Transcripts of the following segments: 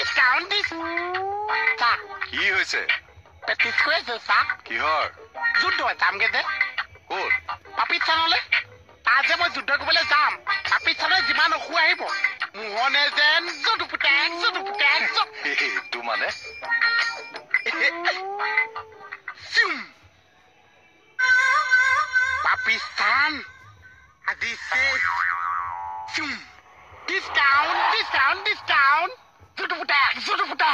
discount this. Sir. কি হৈছে? Practice কৰিছো sir. কিহৰ? যুদ্ধ যামগে যে। ক'ত? পাপিস্তানলৈ। আজি মই যুদ্ধ কৰিবলৈ যাম। পাপিস্তানৰ যিমান অসু আহিব। মোহনে যেন জুদুপুটেক। এইটো মানে? পাকিস্তান আজি শেষ ডিসকাউন্ট জুদুপুটা জুদুপুটা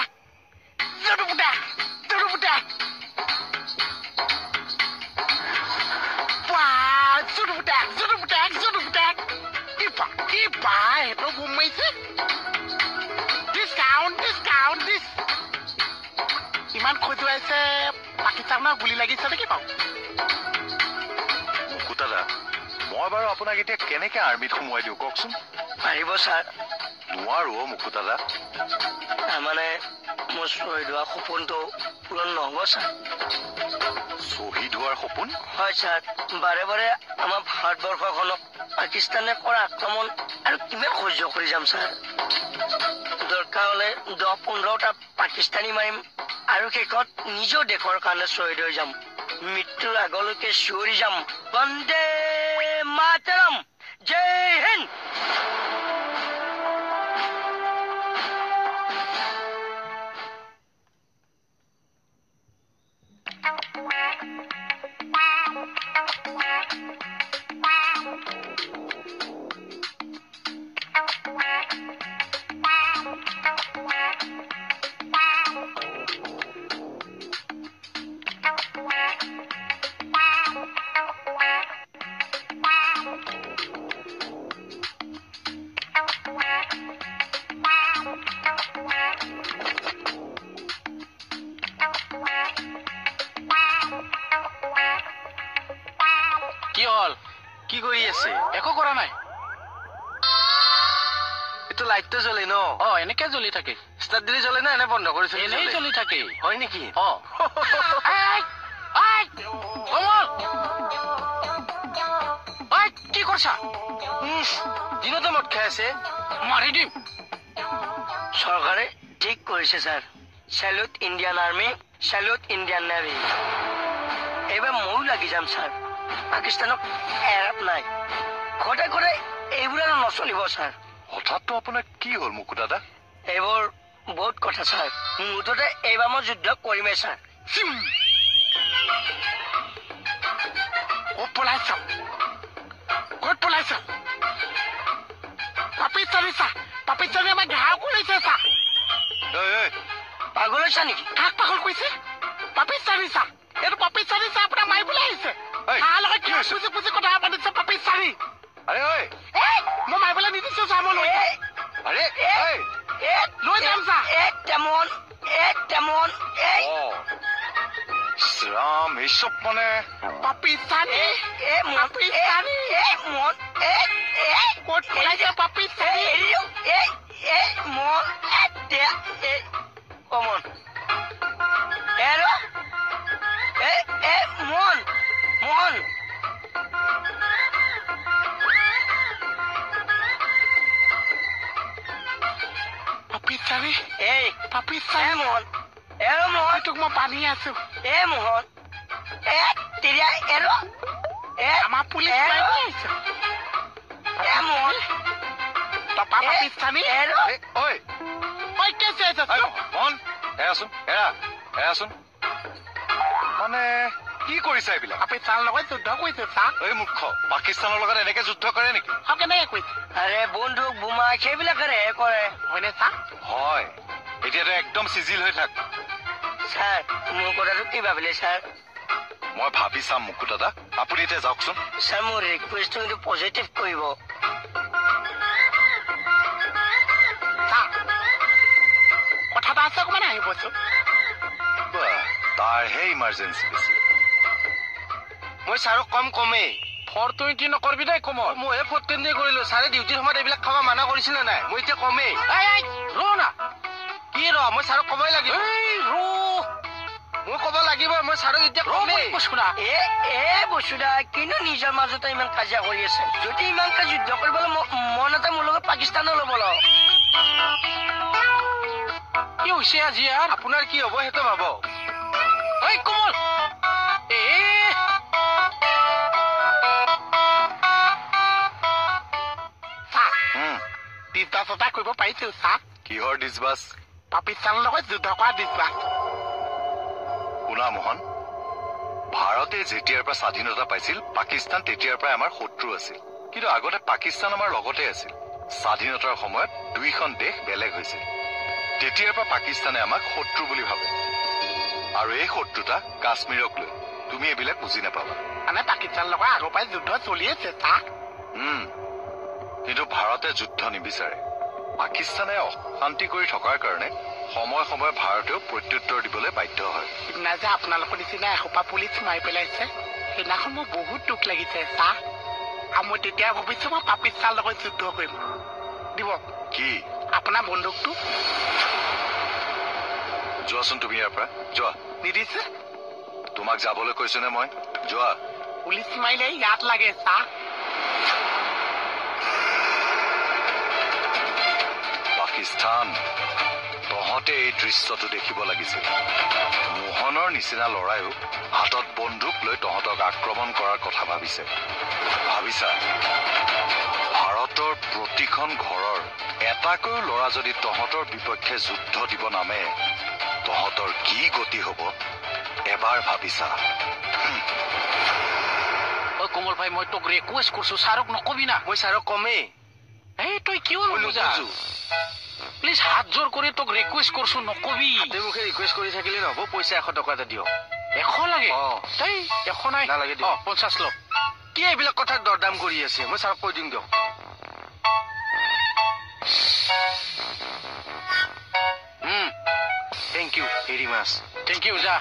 কি পায় সেইটো ঘুম মাৰিছে ডিসকাউন্ট ইমান খজুৱাইছে পাকিস্তানৰ গুলি লাগিছে নেকি পাওঁ মুকুতাদা মই বাৰু আপোনাক এতিয়া কেনেকে আৰ্মিত সোমোৱাই দিওঁ কওকচোন পাৰিব ছাৰ নোৱাৰো মুকুতাদা মানে মোৰ শ্বহীদ হোৱা সপোনটো পূৰণ নহ'ব ছাৰ শ্বহীদ হোৱাৰ সপোন হয় ছাৰ বাৰে বাৰে আমাৰ ভাৰতবৰ্ষখনক পাকিস্তানে কৰা আক্ৰমণ আৰু কিমান সহ্য কৰি যাম ছাৰ দৰকাৰ হ'লে 10-15টা পাকিস্তানী মাৰিম আৰু শেষত নিজৰ দেশৰ কাৰণে শ্বহীদ হৈ যাম মৃত্যুৰ আগলৈকে চিঞৰি যাম বন্দে মাতৰম জয় হিন্দ কি কৰি আছে একো কৰা নাই এইটো লাইটটো জ্বলে ন এনেকে জ্বলি থাকে ষ্টাৰ্ট দিলে জ্বলে না এনে বন্ধ কৰিছে এনেই জ্বলি থাকে হয় নেকি কি কৰছা দিনতে মদ খাই আছে মাৰি দিম চৰকাৰে ঠিক কৰিছে sir salute Indian army salute Indian navy এইবাৰ ময়ো লাগি যাম ছাৰ পাকিস্তানক এৰাপ নাই ঘৰে এইবোৰ আৰু নচলিব ছাৰ হঠাৎ আপোনাৰ কি হ'ল মুকুতাদা এইবোৰ বহুত কথা ছাৰ মুঠতে এইবাৰ মই যুদ্ধ কৰিমেই ছাৰ ক'ত পলাইছ পাকিস্তানী আমাৰ ঘাঁহ কৰিছে ছাৰ পাগল হৈছা নেকি কাক পাগল কৰিছে পাকিস্তানী ছাৰ এইটো পাকিস্তানী ছাৰ আপোনাৰ মাৰিবলৈ আহিছে তাৰ লগত কি পুজি কথা পাতিছে পাকিস্তানী মই মাৰিবলৈ নিদিছো ছাৰ মই লৈ যাম ছাৰ ৰাম এই চব মানে পাকিস্তানী ক'ত পলাইছে পাকিস্তানী পাকিস্তানী মোহন তোক মই পানী আছো মোহন আমাৰ পুলিচ আহিছে মোহন তপা পাকিস্তানী এৰাচোন মানে কি কৰিছে এইবিলাক পাকিস্তানৰ লগত যুদ্ধ কৰিছে ছাৰ এই মুখ্য পাকিস্তানৰ লগত এনেকে যুদ্ধ কৰে নেকি কেনেকে কৰিছে আৰে বন্দুক বোমা সেইবিলাকেৰে কৰে হয়নে ছাৰ হয় এতিয়াতো একদম চিজিল হৈ থাক ছাৰ মোৰ কথাটো কি ভাবিলে ছাৰ মই ভাবি চাম মুকুতাদা আপুনি এতিয়া যাওকচোন ছাৰ মোৰ ৰিকুৱেষ্টটো কিন্তু পজিটিভ কৰিব কথা এটা আছে অকমান আহিবচোন তাৰহে ইমাৰ্জেঞ্চি বেছি মই ছাৰক কমেই 420 নকৰবি দেই কমৰ মইহে 420 কৰিলো ছাৰে ডিউটিৰ সময়ত এইবিলাক খাব মানা কৰিছিলে নাই মই এতিয়া কমেই ৰ কি মই ছাৰক কবই লাগিব মই কব লাগিব মই ছাৰক এতিয়া কমেই বসুদা কিনো নিজৰ মাজতে ইমান কাজিয়া কৰি আছে যদি ইমানকে যুদ্ধ কৰিবলৈ মন এটা মোৰ লগত পাকিস্তানৰ ল'ব হৈছে আজি আৰু আপোনাৰ কি হ'ব সেইটো ভাব ঐ কোমল ডিছবাছ এটা কৰিব পাৰিছো ছাৰ কিহৰ ডিছবাছ পাকিস্তানৰ লগত যুদ্ধ কৰা ডিছবাছ শুনা মোহন ভাৰতে যেতিয়াৰ পৰা স্বাধীনতা পাইছিল পাকিস্তান তেতিয়াৰ পৰাই আমাৰ শত্ৰু আছিল কিন্তু আগতে পাকিস্তান আমাৰ লগতে আছিল স্বাধীনতাৰ সময়ত দুইখন দেশ বেলেগ হৈছিল তেতিয়াৰ পৰা পাকিস্তানে আমাক শত্ৰু বুলি ভাবে আৰু এই শত্ৰুতা কাশ্মীৰক লৈ তুমি এইবিলাক বুজি নাপাবা মানে পাকিস্তানৰ লগত আগৰ পৰাই যুদ্ধ চলি আছে ছাৰ কিন্তু ভাৰতে যুদ্ধ নিবিচাৰে পাকিস্তানে অশান্তি কৰি থকাৰ কাৰণে সময় সময় ভাৰতেও প্ৰত্যুত্তৰ দিবলৈ বাধ্য হয় সিদিনা যে আপোনালোকৰ নিচিনা এসোপা পুলিচ মাৰি পেলাইছে সেইদিনাখন মোৰ বহুত দুখ লাগিছে ছাৰ আৰু মই তেতিয়া ভাবিছো মই পাকিস্তানৰ লগত যুদ্ধ কৰিম দিব কি আপোনাৰ বন্দুকটো যোৱাচোন তুমি ইয়াৰ পৰা যোৱা নিদিছে তোমাক যাবলৈ কৈছো নে মই যোৱা পুলিচ মাৰিলে ইয়াত লাগে ছাৰ পাকিস্তান তহঁতে এই দৃশ্যটো দেখিব লাগিছিল মোহনৰ নিচিনা ল'ৰাইও হাতত বন্দুক লৈ তহঁতক আক্ৰমণ কৰাৰ কথা ভাবিছা ভাৰতৰ প্ৰতিখন ঘৰৰ এটাকৈও ল'ৰা যদি তহঁতৰ বিপক্ষে যুদ্ধ দিব নামে তহঁতৰ কি গতি হ'ব এবাৰ ভাবিছা ঐ কোমল ভাই মই তোক ৰিকুৱেষ্ট কৰিছো ছাৰক নকবি না মই ছাৰক কমেই এই তই কিয় নুবুজাছো প্লিজ হাত জোৰ কৰি তোক ৰিকুৱেষ্ট কৰিছো নকবি তই মুখে ৰিকুৱেষ্ট কৰি থাকিলে নহব পইচা 100 টকা এটা দিয় 100 লাগে তই 100 নাই নালাগে দিয় 50 লওক কি এইবিলাক কথা দৰদাম কৰি আছে মই ছাৰক কৈ দিম দিয়ক thank you very much thank you যা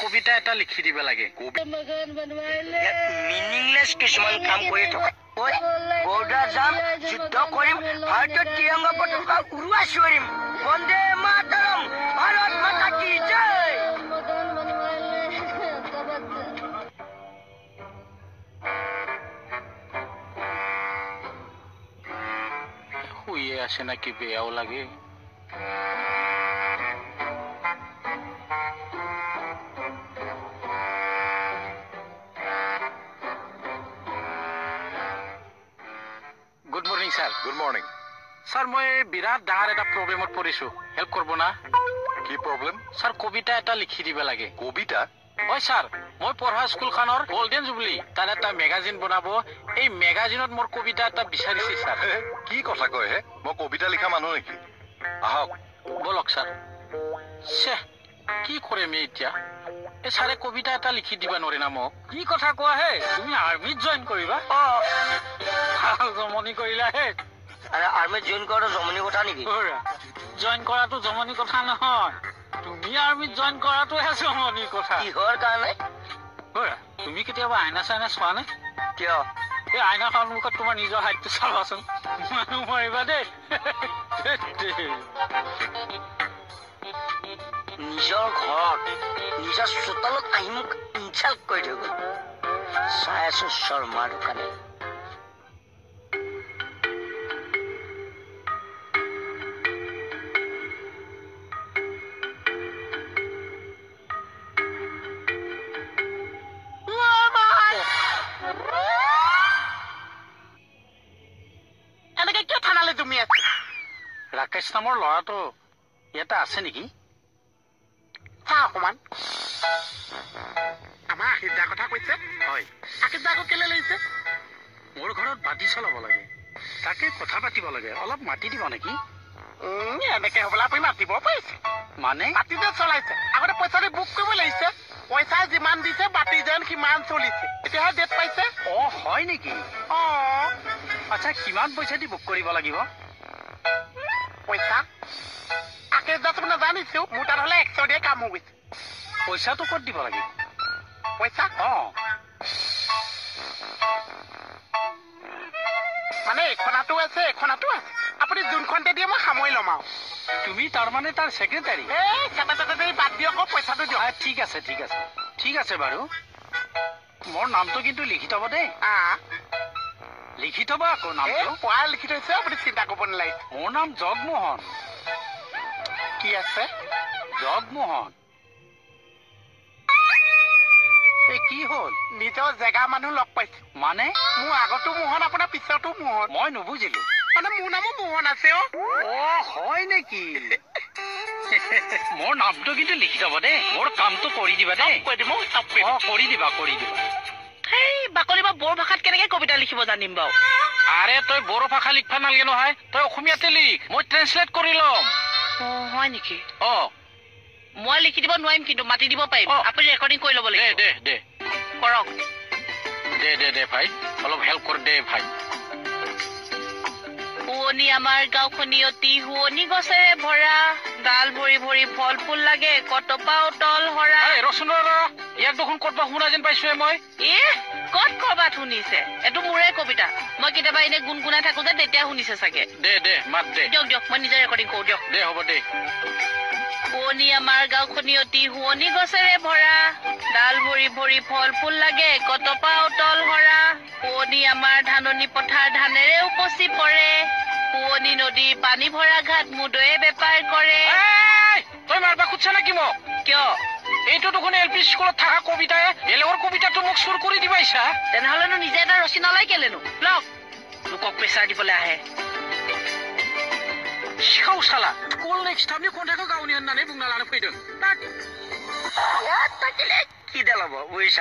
কবিতা এটা লিখি দিব লাগে মিনিংলেছ কিছুমান কাম কৰি থকা বৰ্ডাৰ যাম যুদ্ধ কৰিম ভাৰতৰ তিৰংগা পতাকা উৰুৱাই চিঞৰিম বন্দে মাতৰম ভাৰত মাতা কি জয় শুয়ে আছে নাকি বেয়াও লাগে গুড মৰ্নিং স্যাৰ মই বিৰাট ডাঙৰ এটা প্ৰব্লেমত পৰিছো হেল্প কৰিব না কি প্ৰব্লেম স্যাৰ কবিতা এটা লিখি দিব লাগে কবিতা ঐ স্যাৰ মই পঢ়া স্কুলখনৰ গোল্ডেন জুবলি তাত এটা মেগাজিন বনাব এই মেগাজিনত মোৰ কবিতা এটা বিচাৰিছে স্যাৰ কি কথা কয় হে মই কবিতা লিখা মানুহ নেকি আহক বলক স্যাৰ কি কৰিম এতিয়া এই ছাৰে কবিতা এটা লিখি দিবা নোৱাৰে না মোক কি কথা কোৱা হে তুমি আৰ্মিত জইন কৰিবা জমনি কৰিলা হে আৰ্মিত জইন কৰাটো জমনি কথা নেকি জইন কৰাটো জমনি কথা নহয় তুমি আৰ্মিত জইন কৰাটোহে জমনি কথা কিহৰ কাৰণে তুমি কেতিয়াবা আইনা চাইনা চোৱা নে কিয় এই আইনা সন্মুখত তোমাৰ নিজৰ হাতটো চাবাচোন মানুহ মাৰিবা দেই নিজৰ ঘৰত নিজৰ চোতালত আহি মোক ইনচাল্ট কৰি থৈ গ'ল চাই আছো শৰ্মাৰ দোকানে কেলে তুমি আছে ৰাকেশ নামৰ ল'ৰাটো ইয়াতে আছে নেকি চা অকমান আমাৰ আশীৰ্বাদৰ কথা কৈছে হয় আশীৰ্বাদ আকৌ কেলে লাগিছে মোৰ ঘৰত বাতি চলাব লাগে তাকে কথা পাতিব লাগে অলপ মাতি দিব নেকি এনেকে হবলা আপুনি মাতিব পাৰিছে মানে বাতি যে চলাইছে আগতে পইচা দি বুক কৰিব লাগিছে পইচা যিমান দিছে বাতি যেন সিমান চলিছে এতিয়াহে ডেট পাইছে হয় নেকি আচ্ছা কিমান পইচা দি বুক কৰিব লাগিব পইচা আশীৰ্বাদ নাজানিছো মোৰ তাত হলে 100 দিয়ে কাম হৈ গৈছে পইচাটো ক'ত দিব লাগিব পইচা মানে এখনাতো আছে এখনাতো আছে আপুনি যোনখনতে দিয়ে মই সামৰি ল'ম আৰু তুমি তাৰমানে তাৰ ছেক্ৰেটাৰী বাদ দিয়ক আকৌ পইচাটো দিয়ক ঠিক আছে বাৰু মোৰ নামটো কিন্তু লিখি থব দেই লিখি থব আকৌ নামটো পুৱা লিখি থৈছে আপুনি চিন্তা কৰিব নালাগে মোৰ নাম জগমোহন কি আছে জগমোহন কি হল নিজৰ জেগা মানুহ লগ পাইছো মানে মোৰ আগতো মোহন আপোনাৰ পিছতো মোহন মই নুবুজিলো মানে মোৰ নামো মোহন আছে হয় নেকি মোৰ নামটো কিন্তু লিখি থব দেই মোৰ কামটো কৰি দিবা দেই কৰি দিবা সেই বাকলি বা বড়ো ভাষাত কেনেকে কবিতা লিখিব জানিম বাৰু আৰে তই বড়ো ভাষা লিখবা নালাগে নহয় তই অসমীয়াতে লিখ মই ট্ৰেন্সলেট কৰি ল'ম হয় নেকি মই লিখি দিব নোৱাৰিম কিন্তু মাতি দিব পাৰিম আপুনি ৰেকৰ্ডিং কৰি ল'ব লাগিব দে কৰক দে ভাই অলপ হেল্প কৰ দে ভাই শুৱনি আমাৰ গাঁওখনি অতি শুৱনি গছেৰে ভৰা ডাল ভৰি ভৰি ফল ফুল লাগে কটপাও তল হৰা ৰচোন ইয়াক দেখোন ক'তবা শুনা যেন পাইছো মই ক'ত কৰবাত শুনিছে এইটো মোৰে কবিতা মই কেতিয়াবা এনে গুণগুণাই থাকো যে তেতিয়া শুনিছে চাগে দে মাত দে দিয়ক মই নিজে ৰেকৰ্ডিং কৰো দিয়ক দে হ'ব দে শুৱনি আমাৰ গাঁওখনি অতি শুৱনি গছেৰে ভৰা ডাল ভৰি ভৰি ফল ফুল লাগে কটপাও তল হৰা শুৱনি আমাৰ ধাননি পথাৰ ধানেৰে উপচি পৰে শুৱনি নদী পানী ভৰা ঘাট মুদৈয়ে বেপাৰ কৰে তই মাৰবা খুজিছা নেকি মোক কিয় এইটো দেখোন LP স্কুলত থকা কবিতাই বেলেগৰ কবিতাটো মোক চুৰ কৰি দিবাইছা তেনেহলেনো নিজে এটা ৰচি নলয় কেলেনো লওক লোকক প্ৰেছাৰ দিবলৈ আহে চালা স্কুল নেক্সট টাইম কন্টাক্ট গাঁৱনী আননাनै বুंना लानो फैदों কি দেলাব বুঝিছা